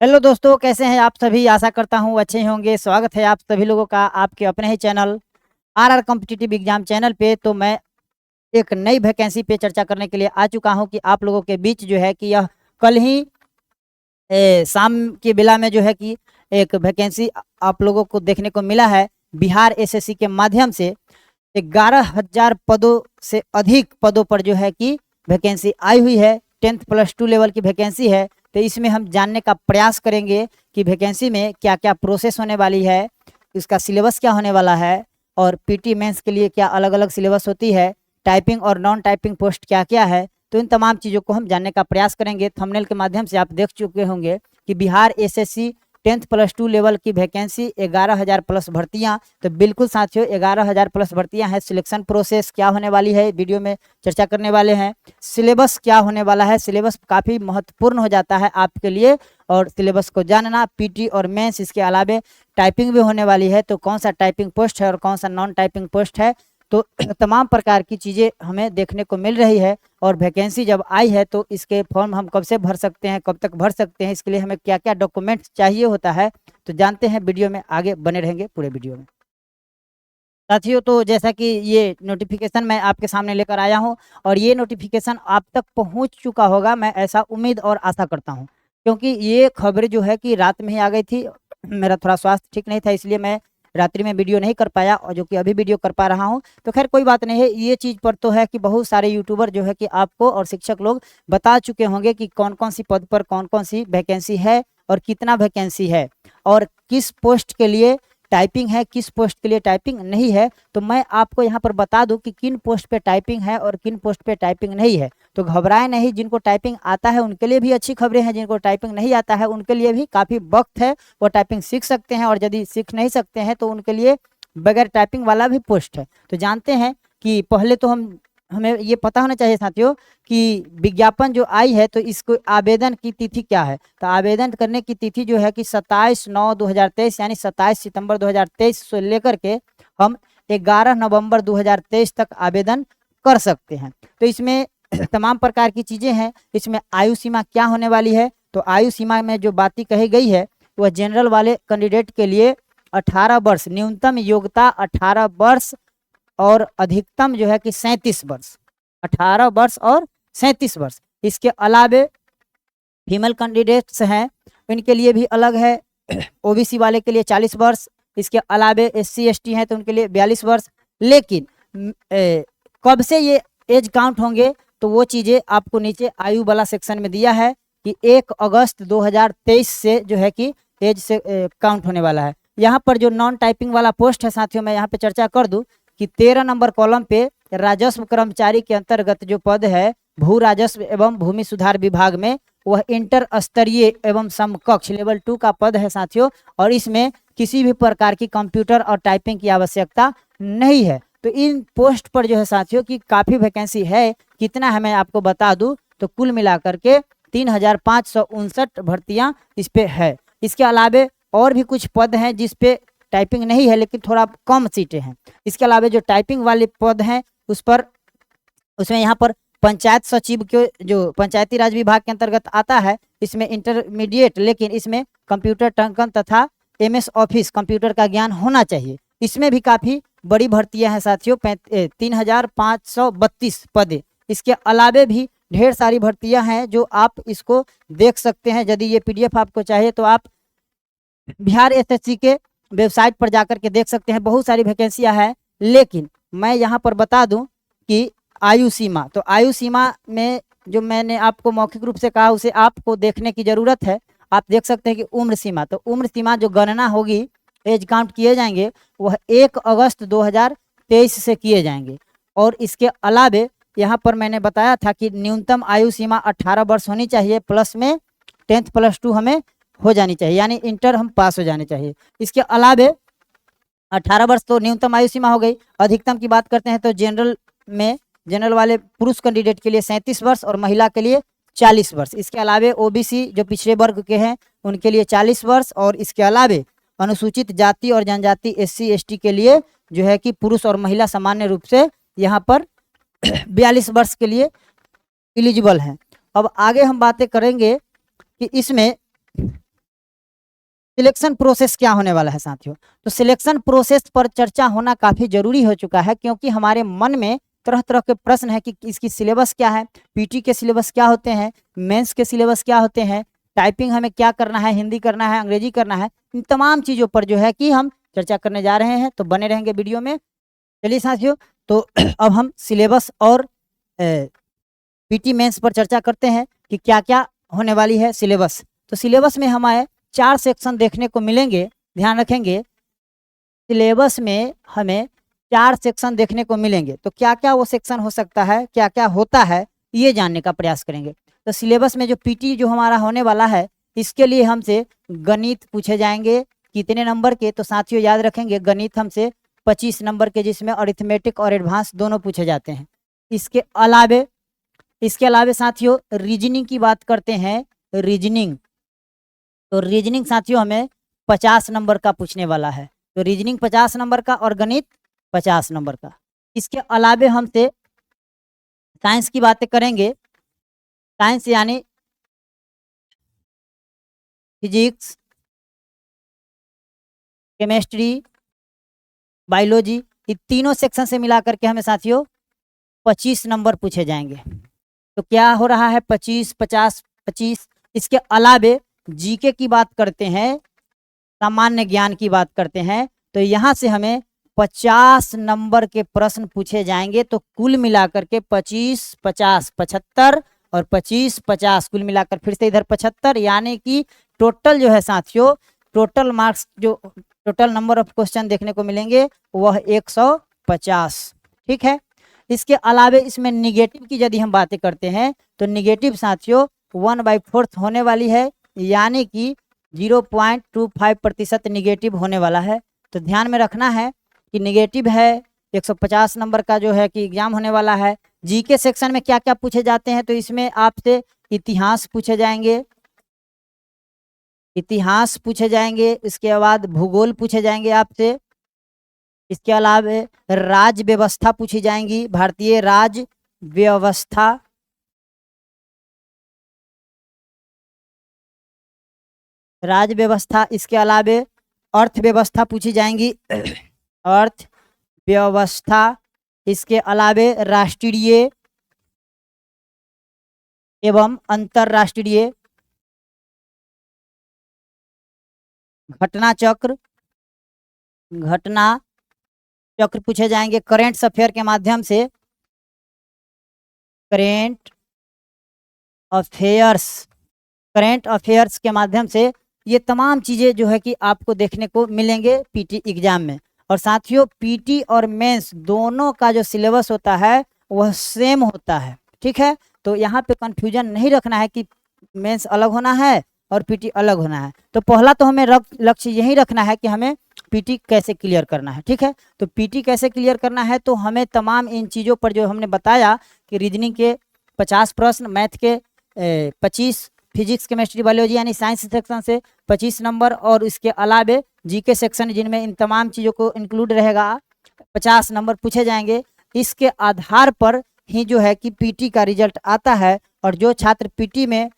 Hello दोस्तों, कैसे हैं आप सभी। आशा करता हूँ अच्छे ही होंगे। स्वागत है आप सभी लोगों का आपके अपने ही channel RR competitive exam channel पे। तो मैं एक नई वैकेंसी पे चर्चा करने के लिए आ चुका हूँ कि आप लोगों के बीच जो है कि यह कल ही शाम के बेला में जो है कि एक वैकेंसी आप लोगों को देखने को मिला है। बिहार एसएससी के माध्यम से 11,000 पदों से अधिक पदों पर जो है कि वैकेंसी आई हुई है। 10th+2 लेवल की वैकेंसी है। तो इसमें हम जानने का प्रयास करेंगे कि वैकेंसी में क्या क्या प्रोसेस होने वाली है, इसका सिलेबस क्या होने वाला है, और पीटी मेंस के लिए क्या अलग अलग सिलेबस होती है, टाइपिंग और नॉन टाइपिंग पोस्ट क्या क्या है। तो इन तमाम चीज़ों को हम जानने का प्रयास करेंगे। थंबनेल के माध्यम से आप देख चुके होंगे कि बिहार एसएससी 10th+2 लेवल की वैकेंसी 11,000 प्लस भर्तियां। तो बिल्कुल साथियों, 11,000 प्लस भर्तियां हैं। सिलेक्शन प्रोसेस क्या होने वाली है वीडियो में चर्चा करने वाले हैं। सिलेबस क्या होने वाला है, सिलेबस काफ़ी महत्वपूर्ण हो जाता है आपके लिए, और सिलेबस को जानना। पीटी और मेंस, इसके अलावा टाइपिंग भी होने वाली है। तो कौन सा टाइपिंग पोस्ट है और कौन सा नॉन टाइपिंग पोस्ट है, तो तमाम प्रकार की चीज़ें हमें देखने को मिल रही है। और वैकेंसी जब आई है तो इसके फॉर्म हम कब से भर सकते हैं, कब तक भर सकते हैं, इसके लिए हमें क्या क्या डॉक्यूमेंट्स चाहिए होता है, तो जानते हैं। वीडियो में आगे बने रहेंगे पूरे वीडियो में साथियों। तो जैसा कि ये नोटिफिकेशन मैं आपके सामने लेकर आया हूँ, और ये नोटिफिकेशन आप तक पहुँच चुका होगा, मैं ऐसा उम्मीद और आशा करता हूँ, क्योंकि ये खबर जो है कि रात में ही आ गई थी। मेरा थोड़ा स्वास्थ्य ठीक नहीं था, इसलिए मैं रात्रि में वीडियो नहीं कर पाया, और जो कि अभी वीडियो कर पा रहा हूँ। तो खैर कोई बात नहीं है। ये चीज़ पर तो है कि बहुत सारे यूट्यूबर जो है कि आपको और शिक्षक लोग बता चुके होंगे कि कौन कौन सी पद पर कौन कौन सी वैकेंसी है, और कितना वैकेंसी है, और किस पोस्ट के लिए टाइपिंग है, किस पोस्ट के लिए टाइपिंग नहीं है। तो मैं आपको यहाँ पर बता दूं कि किन पोस्ट पे टाइपिंग है और किन पोस्ट पे टाइपिंग नहीं है। तो घबराएं नहीं, जिनको टाइपिंग आता है उनके लिए भी अच्छी खबरें हैं, जिनको टाइपिंग नहीं आता है उनके लिए भी काफ़ी वक्त है, वो टाइपिंग सीख सकते हैं। और यदि सीख नहीं सकते हैं तो उनके लिए बगैर टाइपिंग वाला भी पोस्ट है। तो जानते हैं कि पहले तो हमें ये पता होना चाहिए साथियों कि विज्ञापन जो आई है तो इसको आवेदन की तिथि क्या है। तो आवेदन करने की तिथि जो है कि 27/9/2023, यानी 27 सितंबर 2023 से लेकर के हम 11 नवंबर 2023 तक आवेदन कर सकते हैं। तो इसमें तमाम प्रकार की चीज़ें हैं। इसमें आयु सीमा क्या होने वाली है, तो आयु सीमा में जो बातें कही गई है वह जनरल वाले कैंडिडेट के लिए 18 वर्ष, न्यूनतम योग्यता 18 वर्ष और अधिकतम जो है कि 37 वर्ष, 18 वर्ष और 37 वर्ष। इसके अलावे फीमेल कैंडिडेट्स हैं, इनके लिए भी अलग है। ओबीसी वाले के लिए 40 वर्ष, इसके अलावे एससी एसटी हैं तो उनके लिए 42 वर्ष। लेकिन कब से ये एज काउंट होंगे, तो वो चीज़ें आपको नीचे आयु वाला सेक्शन में दिया है कि 1 अगस्त 2023 से जो है कि एज से काउंट होने वाला है। यहाँ पर जो नॉन टाइपिंग वाला पोस्ट है साथियों, मैं यहाँ पे चर्चा कर दूं कि 13 नंबर कॉलम पे राजस्व कर्मचारी के अंतर्गत जो पद है भू राजस्व एवं भूमि सुधार विभाग में, वह इंटर स्तरीय एवं समकक्ष लेवल 2 का पद है साथियों। और इसमें किसी भी प्रकार की कंप्यूटर और टाइपिंग की आवश्यकता नहीं है। तो इन पोस्ट पर जो है साथियों की काफ़ी वैकेंसी है। कितना है मैं आपको बता दूं, तो कुल मिलाकर के 3,559 भर्तियां इस पे है। इसके अलावे और भी कुछ पद हैं जिस पे टाइपिंग नहीं है, लेकिन थोड़ा कम सीटें हैं। इसके अलावा जो टाइपिंग वाले पद हैं उसमें यहाँ पर पंचायत सचिव के जो पंचायती राज विभाग के अंतर्गत आता है, इसमें इंटरमीडिएट, लेकिन इसमें कंप्यूटर टंकन तथा एमएस ऑफिस कंप्यूटर का ज्ञान होना चाहिए। इसमें भी काफ़ी बड़ी भर्तियां हैं साथियों, 3,532 पदे। इसके अलावे भी ढेर सारी भर्तियां हैं जो आप इसको देख सकते हैं। यदि ये पीडीएफ आपको चाहिए तो आप बिहार एसएससी के वेबसाइट पर जाकर के देख सकते हैं। बहुत सारी वैकेंसियां हैं, लेकिन मैं यहाँ पर बता दूं कि आयु सीमा, तो आयु सीमा में जो मैंने आपको मौखिक रूप से कहा उसे आपको देखने की ज़रूरत है। आप देख सकते हैं कि उम्र सीमा, तो उम्र सीमा जो गणना होगी, एज काउंट किए जाएंगे, वह 1 अगस्त 2023 से किए जाएंगे। और इसके अलावे यहाँ पर मैंने बताया था कि न्यूनतम आयु सीमा 18 वर्ष होनी चाहिए, प्लस में 10th+2 हमें हो जानी चाहिए, यानी इंटर हम पास हो जाने चाहिए। इसके अलावे 18 वर्ष तो न्यूनतम आयु सीमा हो गई। अधिकतम की बात करते हैं तो जनरल वाले पुरुष कैंडिडेट के लिए 37 वर्ष और महिला के लिए 40 वर्ष। इसके अलावे ओबीसी जो पिछड़े वर्ग के हैं उनके लिए 40 वर्ष, और इसके अलावे अनुसूचित जाति और जनजाति एससी एसटी के लिए जो है कि पुरुष और महिला सामान्य रूप से यहाँ पर 42 वर्ष के लिए एलिजिबल हैं। अब आगे हम बातें करेंगे कि इसमें सिलेक्शन प्रोसेस क्या होने वाला है साथियों। तो सिलेक्शन प्रोसेस पर चर्चा होना काफी जरूरी हो चुका है, क्योंकि हमारे मन में तरह तरह के प्रश्न है कि इसकी सिलेबस क्या है, पीटी के सिलेबस क्या होते हैं, मेंस के सिलेबस क्या होते हैं, टाइपिंग हमें क्या करना है, हिंदी करना है, अंग्रेजी करना है, इन तमाम चीज़ों पर जो है कि हम चर्चा करने जा रहे हैं। तो बने रहेंगे वीडियो में। चलिए साथियों, तो अब हम सिलेबस और पीटी मेंस पर चर्चा करते हैं कि क्या क्या होने वाली है सिलेबस। तो सिलेबस में हमारे 4 सेक्शन देखने को मिलेंगे। ध्यान रखेंगे, सिलेबस में हमें 4 सेक्शन देखने को मिलेंगे। तो क्या क्या वो सेक्शन हो सकता है, क्या क्या होता है, ये जानने का प्रयास करेंगे। तो सिलेबस में जो पीटी जो हमारा होने वाला है, इसके लिए हमसे गणित पूछे जाएंगे। कितने नंबर के? तो साथियों याद रखेंगे, गणित हमसे 25 नंबर के, जिसमें अरिथमेटिक और एडवांस दोनों पूछे जाते हैं। इसके अलावे साथियों रीजनिंग की बात करते हैं। रीजनिंग, तो रीजनिंग साथियों हमें 50 नंबर का पूछने वाला है। तो रीजनिंग 50 नंबर का और गणित 50 नंबर का। इसके अलावे हमसे साइंस की बातें करेंगे। साइंस यानी फिजिक्स, केमिस्ट्री, बायोलॉजी, ये तीनों सेक्शन से मिलाकर के हमें साथियों 25 नंबर पूछे जाएंगे। तो क्या हो रहा है, 25, 50, 25। इसके अलावे जीके की बात करते हैं, सामान्य ज्ञान की बात करते हैं, तो यहाँ से हमें 50 नंबर के प्रश्न पूछे जाएंगे। तो कुल मिलाकर के 25, 50, 75 और 25, 50, कुल मिलाकर फिर से इधर 75, यानी कि टोटल जो है साथियों, टोटल मार्क्स जो टोटल नंबर ऑफ क्वेश्चन देखने को मिलेंगे वह 150। ठीक है। इसके अलावे इसमें निगेटिव की यदि हम बातें करते हैं, तो निगेटिव साथियों 1/4 होने वाली है, यानी कि 0.25% निगेटिव होने वाला है। तो ध्यान में रखना है कि निगेटिव है, 150 नंबर का जो है कि एग्जाम होने वाला है। जीके सेक्शन में क्या क्या पूछे जाते हैं, तो इसमें आपसे इतिहास पूछे जाएंगे, इतिहास पूछे जाएंगे, इसके बाद भूगोल पूछे जाएंगे आपसे। इसके अलावा राज्य व्यवस्था पूछी जाएंगी, भारतीय राज्य व्यवस्था, राज्य व्यवस्था। इसके अलावे अर्थव्यवस्था पूछी जाएंगी, अर्थव्यवस्था। इसके अलावे राष्ट्रीय एवं अंतरराष्ट्रीय घटना चक्र, घटना चक्र पूछे जाएंगे। करेंट अफेयर के माध्यम से, करेंट अफेयर्स, करेंट अफेयर्स के माध्यम से ये तमाम चीज़ें जो है कि आपको देखने को मिलेंगे पीटी एग्जाम में। और साथियों पीटी और मेंस दोनों का जो सिलेबस होता है वह सेम होता है। ठीक है, तो यहाँ पे कंफ्यूजन नहीं रखना है कि मेंस अलग होना है और पीटी अलग होना है। तो पहला तो हमें लक्ष्य यही रखना है कि हमें पीटी कैसे क्लियर करना है। ठीक है, तो पीटी कैसे क्लियर करना है, तो हमें तमाम इन चीज़ों पर जो हमने बताया कि रीजनिंग के 50 प्रश्न, मैथ के 25, फिजिक्स, केमिस्ट्री, बायोलॉजी यानी साइंस सेक्शन से 25 नंबर, और इसके अलावे जीके सेक्शन जिनमें इन तमाम चीज़ों को इंक्लूड रहेगा 50 नंबर पूछे जाएंगे। इसके आधार पर ही जो है कि पीटी का रिजल्ट आता है, और जो छात्र पीटी में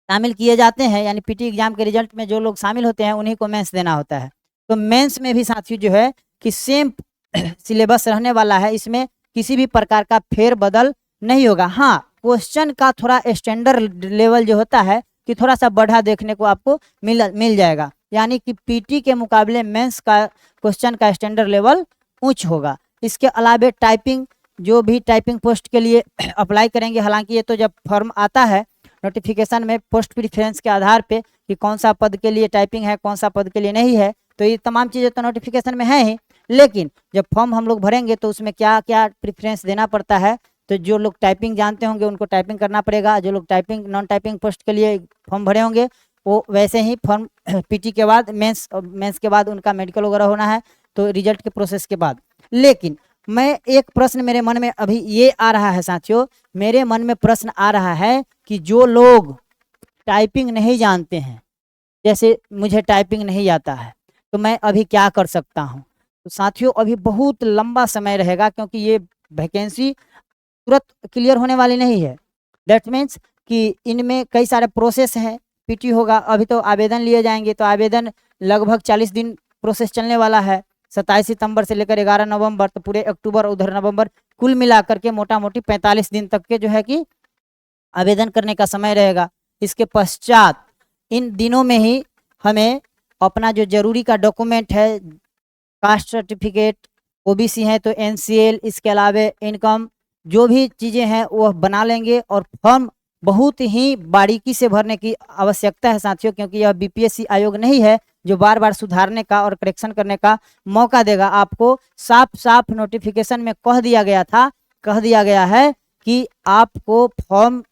शामिल किए जाते हैं, यानी पीटी एग्जाम के रिजल्ट में जो लोग शामिल होते हैं उन्हीं को मेंस देना होता है। तो मेंस में भी साथियों जो है कि सेम सिलेबस रहने वाला है, इसमें किसी भी प्रकार का फेरबदल नहीं होगा। हाँ, क्वेश्चन का थोड़ा स्टैंडर्ड लेवल जो होता है कि थोड़ा सा बढ़ा देखने को आपको मिल जाएगा, यानी कि पीटी के मुकाबले मेंस का क्वेश्चन का स्टैंडर्ड लेवल उच्च होगा। इसके अलावे टाइपिंग, जो भी टाइपिंग पोस्ट के लिए अप्लाई करेंगे, हालांकि ये तो जब फॉर्म आता है नोटिफिकेशन में पोस्ट प्रीफरेंस के आधार पे कि कौन सा पद के लिए टाइपिंग है, कौन सा पद के लिए नहीं है, तो ये तमाम चीज़ें तो नोटिफिकेशन में है ही, लेकिन जब फॉर्म हम लोग भरेंगे तो उसमें क्या क्या प्रीफरेंस देना पड़ता है, तो जो लोग टाइपिंग जानते होंगे उनको टाइपिंग करना पड़ेगा, जो लोग टाइपिंग नॉन टाइपिंग पोस्ट के लिए फॉर्म भरे होंगे वो वैसे ही फॉर्म पीटी के बाद मेंस के बाद उनका मेडिकल वगैरह होना है, तो रिजल्ट के प्रोसेस के बाद। लेकिन मैं एक प्रश्न मेरे मन में अभी ये आ रहा है साथियों, मेरे मन में प्रश्न आ रहा है कि जो लोग टाइपिंग नहीं जानते हैं, जैसे मुझे टाइपिंग नहीं आता है, तो मैं अभी क्या कर सकता हूँ। तो साथियों अभी बहुत लंबा समय रहेगा, क्योंकि ये वैकेंसी तुरंत क्लियर होने वाली नहीं है। दैट मीन्स कि इनमें कई सारे प्रोसेस हैं, पीटी होगा, अभी तो आवेदन लिए जाएंगे, तो आवेदन लगभग 40 दिन प्रोसेस चलने वाला है, 27 सितंबर से लेकर 11 नवंबर, तो पूरे अक्टूबर उधर नवंबर, कुल मिलाकर के मोटा मोटी 45 दिन तक के जो है कि आवेदन करने का समय रहेगा। इसके पश्चात इन दिनों में ही हमें अपना जो जरूरी का डॉक्यूमेंट है, कास्ट सर्टिफिकेट, ओबीसी है तो एनसीएल, इसके अलावा इनकम, जो भी चीज़ें हैं वो बना लेंगे। और फॉर्म बहुत ही बारीकी से भरने की आवश्यकता है साथियों, क्योंकि यह बीपीएससी आयोग नहीं है जो बार बार सुधारने का और करेक्शन करने का मौका देगा। आपको साफ साफ नोटिफिकेशन में कह दिया गया है कि आपको फॉर्म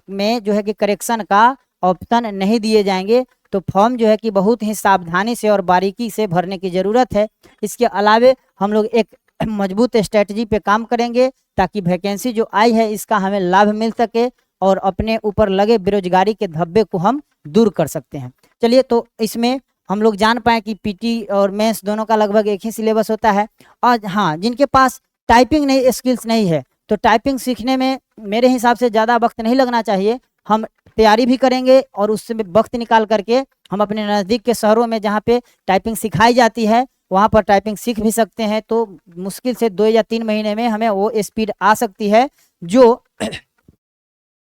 में जो है कि करेक्शन का ऑप्शन नहीं दिए जाएंगे, तो फॉर्म जो है कि बहुत ही सावधानी से और बारीकी से भरने की ज़रूरत है। इसके अलावे हम लोग एक मजबूत स्ट्रेटजी पे काम करेंगे ताकि वैकेंसी जो आई है इसका हमें लाभ मिल सके और अपने ऊपर लगे बेरोजगारी के धब्बे को हम दूर कर सकते हैं। चलिए, तो इसमें हम लोग जान पाए कि पीटी और मेंस दोनों का लगभग एक ही सिलेबस होता है। और हाँ, जिनके पास टाइपिंग नहीं स्किल्स नहीं है तो टाइपिंग सीखने में मेरे हिसाब से ज़्यादा वक्त नहीं लगना चाहिए। हम तैयारी भी करेंगे और उससे वक्त निकाल करके हम अपने नज़दीक के शहरों में जहाँ पे टाइपिंग सिखाई जाती है वहाँ पर टाइपिंग सीख भी सकते हैं। तो मुश्किल से 2 या 3 महीने में हमें वो स्पीड आ सकती है जो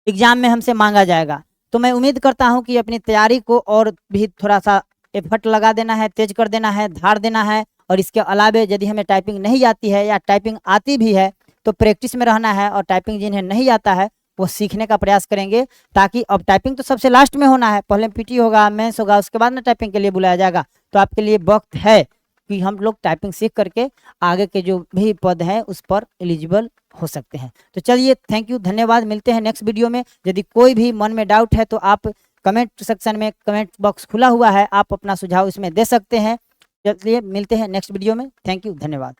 एग्जाम में हमसे मांगा जाएगा। तो मैं उम्मीद करता हूँ कि अपनी तैयारी को और भी थोड़ा सा एफर्ट लगा देना है, तेज कर देना है, धार देना है। और इसके अलावा यदि हमें टाइपिंग नहीं आती है या टाइपिंग आती भी है तो प्रैक्टिस में रहना है, और टाइपिंग जिन्हें नहीं आता है वो सीखने का प्रयास करेंगे, ताकि अब टाइपिंग तो सबसे लास्ट में होना है, पहले पीटी होगा, मेंस होगा, उसके बाद ना टाइपिंग के लिए बुलाया जाएगा। तो आपके लिए वक्त है कि हम लोग टाइपिंग सीख करके आगे के जो भी पद हैं उस पर एलिजिबल हो सकते हैं। तो चलिए, थैंक यू, धन्यवाद। मिलते हैं नेक्स्ट वीडियो में। यदि कोई भी मन में डाउट है तो आप कमेंट सेक्शन में, कमेंट बॉक्स खुला हुआ है, आप अपना सुझाव इसमें दे सकते हैं। चलिए, मिलते हैं नेक्स्ट वीडियो में। थैंक यू, धन्यवाद।